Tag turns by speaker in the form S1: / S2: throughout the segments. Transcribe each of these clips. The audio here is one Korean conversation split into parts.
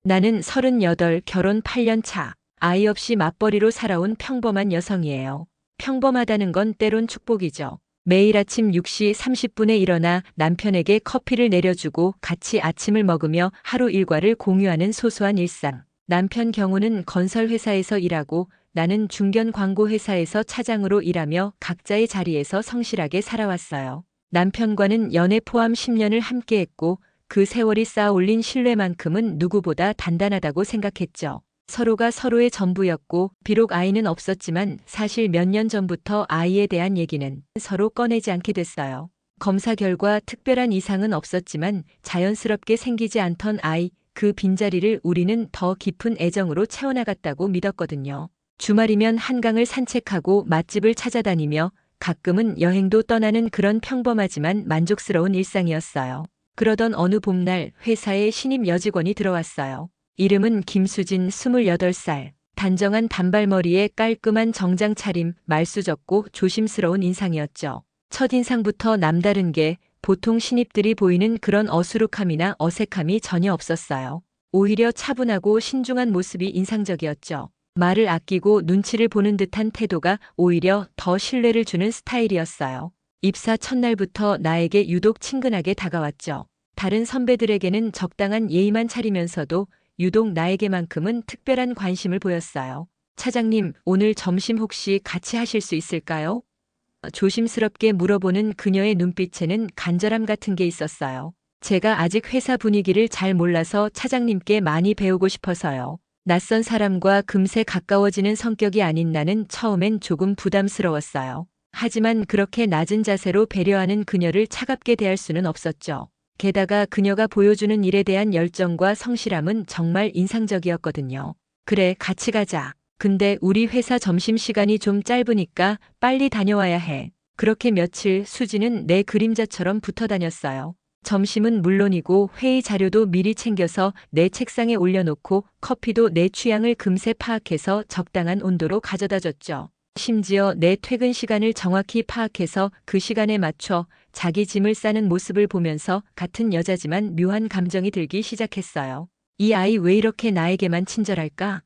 S1: 나는 38, 결혼 8년 차, 아이 없이 맞벌이로 살아온 평범한 여성이에요. 평범하다는 건 때론 축복이죠. 매일 아침 6시 30분에 일어나 남편에게 커피를 내려주고 같이 아침을 먹으며 하루 일과를 공유하는 소소한 일상. 남편 경우는 건설회사에서 일하고 나는 중견 광고회사에서 차장으로 일하며 각자의 자리에서 성실하게 살아왔어요. 남편과는 연애 포함 10년을 함께했고 그 세월이 쌓아 올린 신뢰만큼은 누구보다 단단하다고 생각했죠. 서로가 서로의 전부였고 비록 아이는 없었지만 사실 몇 년 전부터 아이에 대한 얘기는 서로 꺼내지 않게 됐어요. 검사 결과 특별한 이상은 없었지만 자연스럽게 생기지 않던 아이, 그 빈자리를 우리는 더 깊은 애정으로 채워나갔다고 믿었거든요. 주말이면 한강을 산책하고 맛집을 찾아다니며 가끔은 여행도 떠나는 그런 평범하지만 만족스러운 일상이었어요. 그러던 어느 봄날 회사에 신입 여직원이 들어왔어요. 이름은 김수진, 28살. 단정한 단발머리에 깔끔한 정장 차림, 말수 적고 조심스러운 인상이었죠. 첫인상부터 남다른 게 보통 신입들이 보이는 그런 어수룩함이나 어색함이 전혀 없었어요. 오히려 차분하고 신중한 모습이 인상적이었죠. 말을 아끼고 눈치를 보는 듯한 태도가 오히려 더 신뢰를 주는 스타일이었어요. 입사 첫날부터 나에게 유독 친근하게 다가왔죠. 다른 선배들에게는 적당한 예의만 차리면서도 유독 나에게만큼은 특별한 관심을 보였어요. 차장님, 오늘 점심 혹시 같이 하실 수 있을까요? 조심스럽게 물어보는 그녀의 눈빛에는 간절함 같은 게 있었어요. 제가 아직 회사 분위기를 잘 몰라서 차장님께 많이 배우고 싶어서요. 낯선 사람과 금세 가까워지는 성격이 아닌 나는 처음엔 조금 부담스러웠어요. 하지만 그렇게 낮은 자세로 배려하는 그녀를 차갑게 대할 수는 없었죠. 게다가 그녀가 보여주는 일에 대한 열정과 성실함은 정말 인상적이었거든요. 그래, 같이 가자. 근데 우리 회사 점심시간이 좀 짧으니까 빨리 다녀와야 해. 그렇게 며칠 수지는 내 그림자처럼 붙어 다녔어요. 점심은 물론이고 회의 자료도 미리 챙겨서 내 책상에 올려놓고 커피도 내 취향을 금세 파악해서 적당한 온도로 가져다 줬죠. 심지어 내 퇴근 시간을 정확히 파악해서 그 시간에 맞춰 자기 짐을 싸는 모습을 보면서 같은 여자지만 묘한 감정이 들기 시작했어요. 이 아이 왜 이렇게 나에게만 친절할까?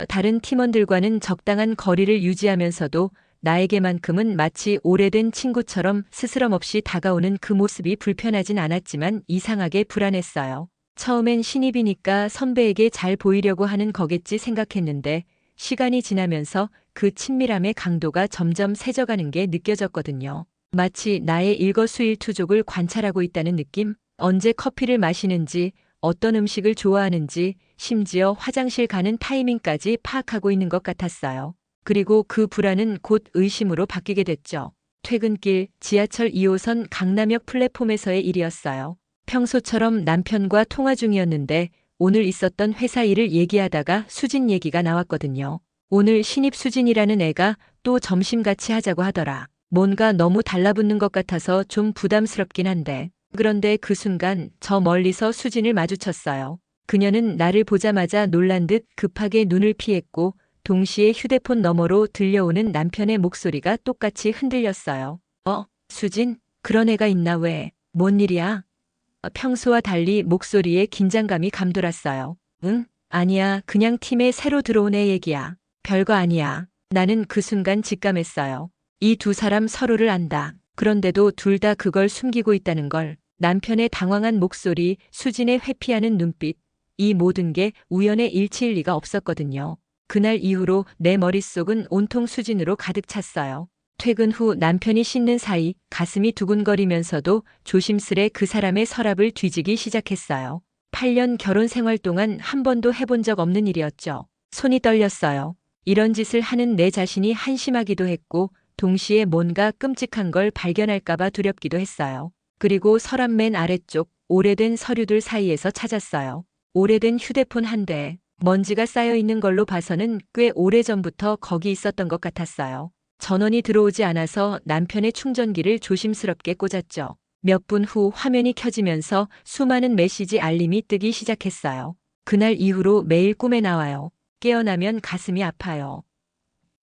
S1: 다른 팀원들과는 적당한 거리를 유지하면서도 나에게만큼은 마치 오래된 친구처럼 스스럼 없이 다가오는 그 모습이 불편하진 않았지만 이상하게 불안했어요. 처음엔 신입이니까 선배에게 잘 보이려고 하는 거겠지 생각했는데 시간이 지나면서 그 친밀함의 강도가 점점 세져가는 게 느껴졌거든요. 마치 나의 일거수일투족을 관찰하고 있다는 느낌? 언제 커피를 마시는지, 어떤 음식을 좋아하는지, 심지어 화장실 가는 타이밍까지 파악하고 있는 것 같았어요. 그리고 그 불안은 곧 의심으로 바뀌게 됐죠. 퇴근길 지하철 2호선 강남역 플랫폼에서의 일이었어요. 평소처럼 남편과 통화 중이었는데 오늘 있었던 회사 일을 얘기하다가 수진 얘기가 나왔거든요. 오늘 신입 수진이라는 애가 또 점심 같이 하자고 하더라. 뭔가 너무 달라붙는 것 같아서 좀 부담스럽긴 한데. 그런데 그 순간 저 멀리서 수진을 마주쳤어요. 그녀는 나를 보자마자 놀란 듯 급하게 눈을 피했고 동시에 휴대폰 너머로 들려오는 남편의 목소리가 똑같이 흔들렸어요. 수진? 그런 애가 있나 왜? 뭔 일이야? 평소와 달리 목소리에 긴장감이 감돌았어요. 응? 아니야. 그냥 팀에 새로 들어온 애 얘기야. 별거 아니야. 나는 그 순간 직감했어요. 이 두 사람 서로를 안다. 그런데도 둘 다 그걸 숨기고 있다는 걸. 남편의 당황한 목소리, 수진의 회피하는 눈빛. 이 모든 게 우연의 일치일 리가 없었거든요. 그날 이후로 내 머릿속은 온통 수진으로 가득 찼어요. 퇴근 후 남편이 씻는 사이 가슴이 두근거리면서도 조심스레 그 사람의 서랍을 뒤지기 시작했어요. 8년 결혼 생활 동안 한 번도 해본 적 없는 일이었죠. 손이 떨렸어요. 이런 짓을 하는 내 자신이 한심하기도 했고 동시에 뭔가 끔찍한 걸 발견할까봐 두렵기도 했어요. 그리고 서랍 맨 아래쪽 오래된 서류들 사이에서 찾았어요. 오래된 휴대폰 한 대. 먼지가 쌓여 있는 걸로 봐서는 꽤 오래전부터 거기 있었던 것 같았어요. 전원이 들어오지 않아서 남편의 충전기를 조심스럽게 꽂았죠. 몇 분 후 화면이 켜지면서 수많은 메시지 알림이 뜨기 시작했어요. 그날 이후로 매일 꿈에 나와요. 깨어나면 가슴이 아파요.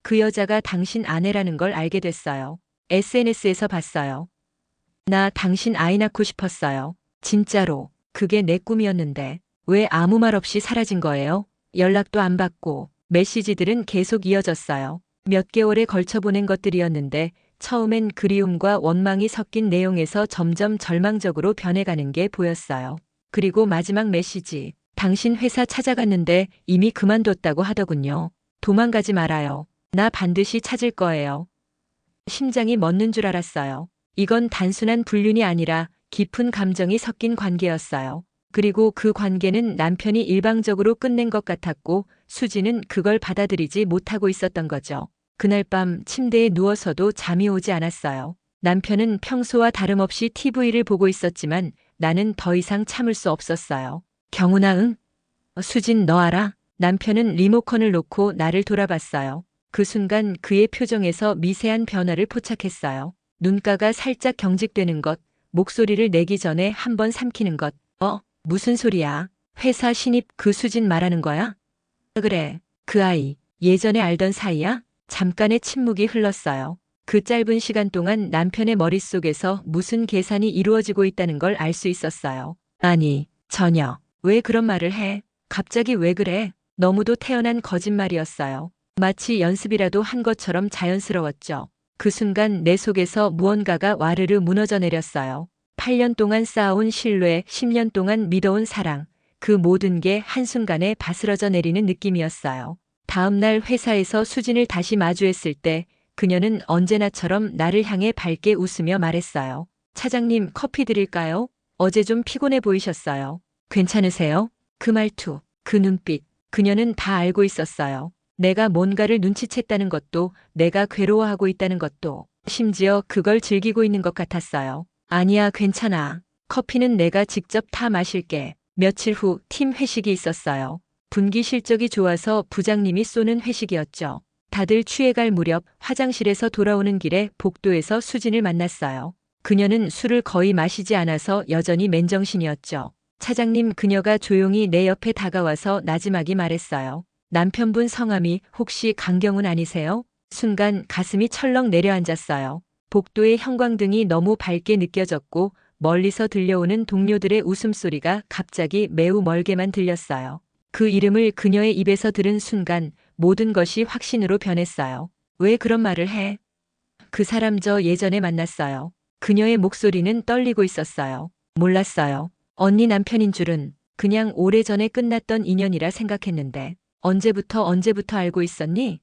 S1: 그 여자가 당신 아내라는 걸 알게 됐어요. SNS에서 봤어요. 나 당신 아이 낳고 싶었어요. 진짜로. 그게 내 꿈이었는데. 왜 아무 말 없이 사라진 거예요? 연락도 안 받고 메시지들은 계속 이어졌어요. 몇 개월에 걸쳐 보낸 것들이었는데 처음엔 그리움과 원망이 섞인 내용에서 점점 절망적으로 변해가는 게 보였어요. 그리고 마지막 메시지. 당신 회사 찾아갔는데 이미 그만뒀다고 하더군요. 도망가지 말아요. 나 반드시 찾을 거예요. 심장이 멎는 줄 알았어요. 이건 단순한 불륜이 아니라 깊은 감정이 섞인 관계였어요. 그리고 그 관계는 남편이 일방적으로 끝낸 것 같았고 수지는 그걸 받아들이지 못하고 있었던 거죠. 그날 밤 침대에 누워서도 잠이 오지 않았어요. 남편은 평소와 다름없이 TV를 보고 있었지만 나는 더 이상 참을 수 없었어요. 경훈아, 응? 수진, 너 알아? 남편은 리모컨을 놓고 나를 돌아봤어요. 그 순간 그의 표정에서 미세한 변화를 포착했어요. 눈가가 살짝 경직되는 것, 목소리를 내기 전에 한번 삼키는 것. 무슨 소리야? 회사 신입 그 수진 말하는 거야? 그래, 그 아이, 예전에 알던 사이야? 잠깐의 침묵이 흘렀어요. 그 짧은 시간 동안 남편의 머릿속에서 무슨 계산이 이루어지고 있다는 걸 알 수 있었어요. 아니, 전혀. 왜 그런 말을 해? 갑자기 왜 그래? 너무도 태어난 거짓말이었어요. 마치 연습이라도 한 것처럼 자연스러웠죠. 그 순간 내 속에서 무언가가 와르르 무너져 내렸어요. 8년 동안 쌓아온 신뢰, 10년 동안 믿어온 사랑, 그 모든 게 한순간에 바스러져 내리는 느낌이었어요. 다음 날 회사에서 수진을 다시 마주했을 때 그녀는 언제나처럼 나를 향해 밝게 웃으며 말했어요. 차장님, 커피 드릴까요? 어제 좀 피곤해 보이셨어요. 괜찮으세요? 그 말투, 그 눈빛, 그녀는 다 알고 있었어요. 내가 뭔가를 눈치챘다는 것도, 내가 괴로워하고 있다는 것도, 심지어 그걸 즐기고 있는 것 같았어요. 아니야, 괜찮아. 커피는 내가 직접 타 마실게. 며칠 후 팀 회식이 있었어요. 분기 실적이 좋아서 부장님이 쏘는 회식이었죠. 다들 취해갈 무렵 화장실에서 돌아오는 길에 복도에서 수진을 만났어요. 그녀는 술을 거의 마시지 않아서 여전히 맨정신이었죠. 차장님, 그녀가 조용히 내 옆에 다가와서 나지막이 말했어요. 남편분 성함이 혹시 강경훈 아니세요? 순간 가슴이 철렁 내려앉았어요. 복도의 형광등이 너무 밝게 느껴졌고 멀리서 들려오는 동료들의 웃음소리가 갑자기 매우 멀게만 들렸어요. 그 이름을 그녀의 입에서 들은 순간 모든 것이 확신으로 변했어요. 왜 그런 말을 해? 그 사람 저 예전에 만났어요. 그녀의 목소리는 떨리고 있었어요. 몰랐어요. 언니 남편인 줄은 그냥 오래전에 끝났던 인연이라 생각했는데 언제부터 알고 있었니?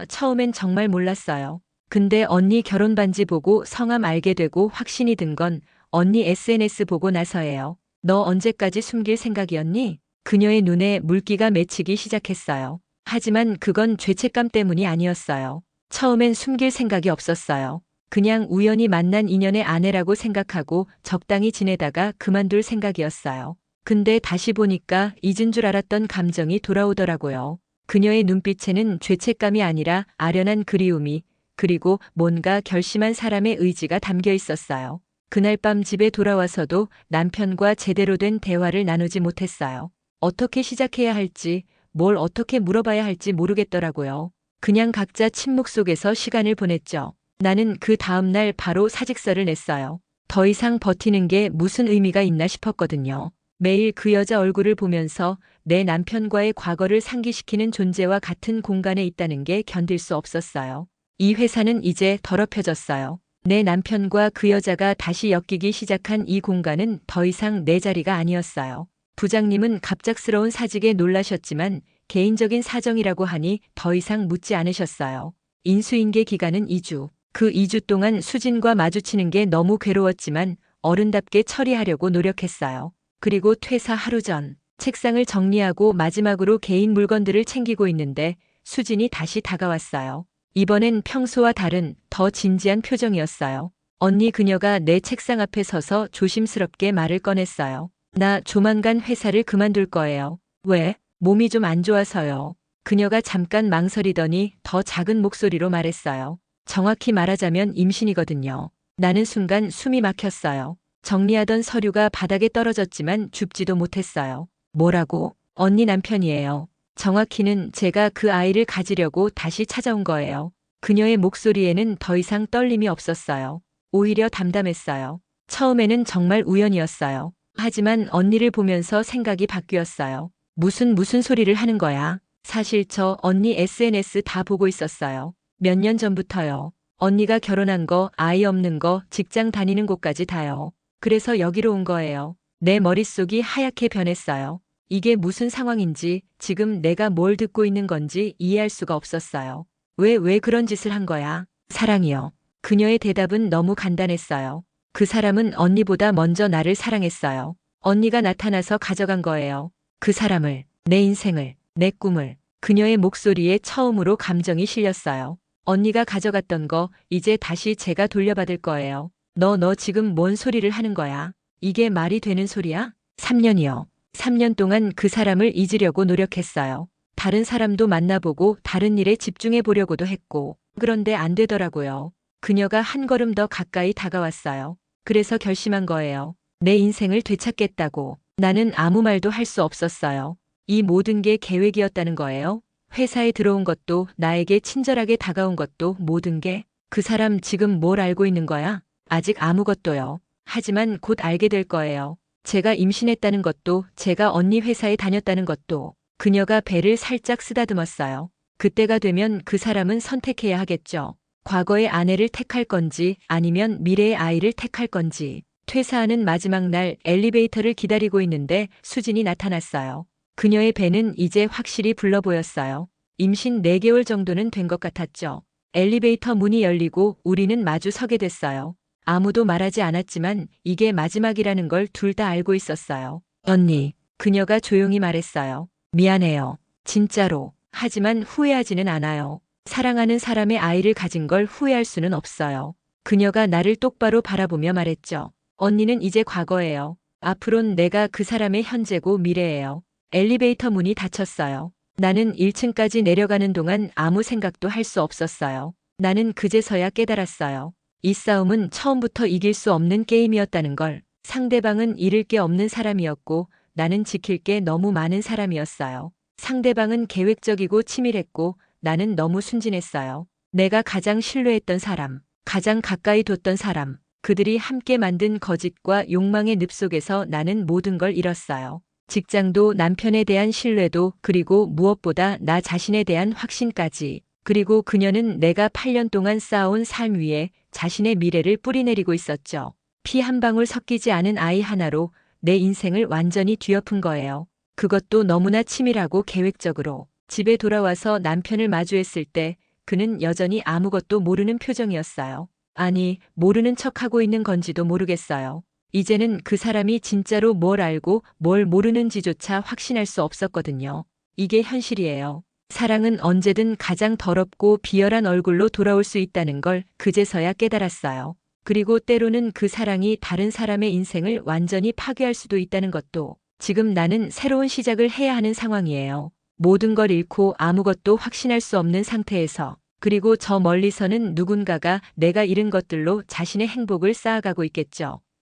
S1: 처음엔 정말 몰랐어요. 근데 언니 결혼 반지 보고 성함 알게 되고 확신이 든 건 언니 SNS 보고 나서예요. 너 언제까지 숨길 생각이었니? 그녀의 눈에 물기가 맺히기 시작했어요. 하지만 그건 죄책감 때문이 아니었어요. 처음엔 숨길 생각이 없었어요. 그냥 우연히 만난 인연의 아내라고 생각하고 적당히 지내다가 그만둘 생각이었어요. 근데 다시 보니까 잊은 줄 알았던 감정이 돌아오더라고요. 그녀의 눈빛에는 죄책감이 아니라 아련한 그리움이, 그리고 뭔가 결심한 사람의 의지가 담겨 있었어요. 그날 밤 집에 돌아와서도 남편과 제대로 된 대화를 나누지 못했어요. 어떻게 시작해야 할지, 뭘 어떻게 물어봐야 할지 모르겠더라고요. 그냥 각자 침묵 속에서 시간을 보냈죠. 나는 그 다음 날 바로 사직서를 냈어요. 더 이상 버티는 게 무슨 의미가 있나 싶었거든요. 매일 그 여자 얼굴을 보면서 내 남편과의 과거를 상기시키는 존재와 같은 공간에 있다는 게 견딜 수 없었어요. 이 회사는 이제 더럽혀졌어요. 내 남편과 그 여자가 다시 엮이기 시작한 이 공간은 더 이상 내 자리가 아니었어요. 부장님은 갑작스러운 사직에 놀라셨지만 개인적인 사정이라고 하니 더 이상 묻지 않으셨어요. 인수인계 기간은 2주. 그 2주 동안 수진과 마주치는 게 너무 괴로웠지만 어른답게 처리하려고 노력했어요. 그리고 퇴사 하루 전 책상을 정리하고 마지막으로 개인 물건들을 챙기고 있는데 수진이 다시 다가왔어요. 이번엔 평소와 다른 더 진지한 표정이었어요. 언니, 그녀가 내 책상 앞에 서서 조심스럽게 말을 꺼냈어요. 나 조만간 회사를 그만둘 거예요. 왜? 몸이 좀 안 좋아서요. 그녀가 잠깐 망설이더니 더 작은 목소리로 말했어요. 정확히 말하자면 임신이거든요. 나는 순간 숨이 막혔어요. 정리하던 서류가 바닥에 떨어졌지만 줍지도 못했어요. 뭐라고? 언니 남편이에요. 정확히는 제가 그 아이를 가지려고 다시 찾아온 거예요. 그녀의 목소리에는 더 이상 떨림이 없었어요. 오히려 담담했어요. 처음에는 정말 우연이었어요. 하지만 언니를 보면서 생각이 바뀌었어요. 무슨 소리를 하는 거야? 사실 저 언니 SNS 다 보고 있었어요. 몇 년 전부터요. 언니가 결혼한 거, 아이 없는 거, 직장 다니는 곳까지 다요. 그래서 여기로 온 거예요. 내 머릿속이 하얗게 변했어요. 이게 무슨 상황인지, 지금 내가 뭘 듣고 있는 건지 이해할 수가 없었어요. 왜 그런 짓을 한 거야? 사랑이요. 그녀의 대답은 너무 간단했어요. 그 사람은 언니보다 먼저 나를 사랑했어요. 언니가 나타나서 가져간 거예요. 그 사람을, 내 인생을, 내 꿈을. 그녀의 목소리에 처음으로 감정이 실렸어요. 언니가 가져갔던 거 이제 다시 제가 돌려받을 거예요. 너 지금 뭔 소리를 하는 거야? 이게 말이 되는 소리야? 3년이요. 3년 동안 그 사람을 잊으려고 노력했어요. 다른 사람도 만나보고 다른 일에 집중해 보려고도 했고, 그런데 안 되더라고요. 그녀가 한 걸음 더 가까이 다가왔어요. 그래서 결심한 거예요. 내 인생을 되찾겠다고. 나는 아무 말도 할 수 없었어요. 이 모든 게 계획이었다는 거예요. 회사에 들어온 것도, 나에게 친절하게 다가온 것도, 모든 게. 그 사람 지금 뭘 알고 있는 거야? 아직 아무것도요. 하지만 곧 알게 될 거예요. 제가 임신했다는 것도, 제가 언니 회사에 다녔다는 것도. 그녀가 배를 살짝 쓰다듬었어요. 그때가 되면 그 사람은 선택해야 하겠죠. 과거의 아내를 택할 건지, 아니면 미래의 아이를 택할 건지. 퇴사하는 마지막 날 엘리베이터를 기다리고 있는데 수진이 나타났어요. 그녀의 배는 이제 확실히 불러 보였어요. 임신 4개월 정도는 된 것 같았죠. 엘리베이터 문이 열리고 우리는 마주 서게 됐어요. 아무도 말하지 않았지만 이게 마지막이라는 걸 둘 다 알고 있었어요. 언니, 그녀가 조용히 말했어요. 미안해요. 진짜로. 하지만 후회하지는 않아요. 사랑하는 사람의 아이를 가진 걸 후회할 수는 없어요. 그녀가 나를 똑바로 바라보며 말했죠. 언니는 이제 과거예요. 앞으론 내가 그 사람의 현재고 미래예요. 엘리베이터 문이 닫혔어요. 나는 1층까지 내려가는 동안 아무 생각도 할 수 없었어요. 나는 그제서야 깨달았어요. 이 싸움은 처음부터 이길 수 없는 게임이었다는 걸. 상대방은 잃을 게 없는 사람이었고 나는 지킬 게 너무 많은 사람이었어요. 상대방은 계획적이고 치밀했고 나는 너무 순진했어요. 내가 가장 신뢰했던 사람, 가장 가까이 뒀던 사람, 그들이 함께 만든 거짓과 욕망의 늪 속에서 나는 모든 걸 잃었어요. 직장도, 남편에 대한 신뢰도, 그리고 무엇보다 나 자신에 대한 확신까지. 그리고 그녀는 내가 8년 동안 쌓아온 삶 위에 자신의 미래를 뿌리내리고 있었죠. 피 한 방울 섞이지 않은 아이 하나로 내 인생을 완전히 뒤엎은 거예요. 그것도 너무나 치밀하고 계획적으로. 집에 돌아와서 남편을 마주했을 때 그는 여전히 아무것도 모르는 표정이었어요. 아니, 모르는 척하고 있는 건지도 모르겠어요. 이제는 그 사람이 진짜로 뭘 알고 뭘 모르는지조차 확신할 수 없었거든요. 이게 현실이에요. 사랑은 언제든 가장 더럽고 비열한 얼굴로 돌아올 수 있다는 걸 그제서야 깨달았어요. 그리고 때로는 그 사랑이 다른 사람의 인생을 완전히 파괴할 수도 있다는 것도. 지금 나는 새로운 시작을 해야 하는 상황이에요. 모든 걸 잃고 아무것도 확신할 수 없는 상태에서. 그리고 저 멀리서는 누군가가 내가 잃은 것들로 자신의 행복을 쌓아가고 있겠죠.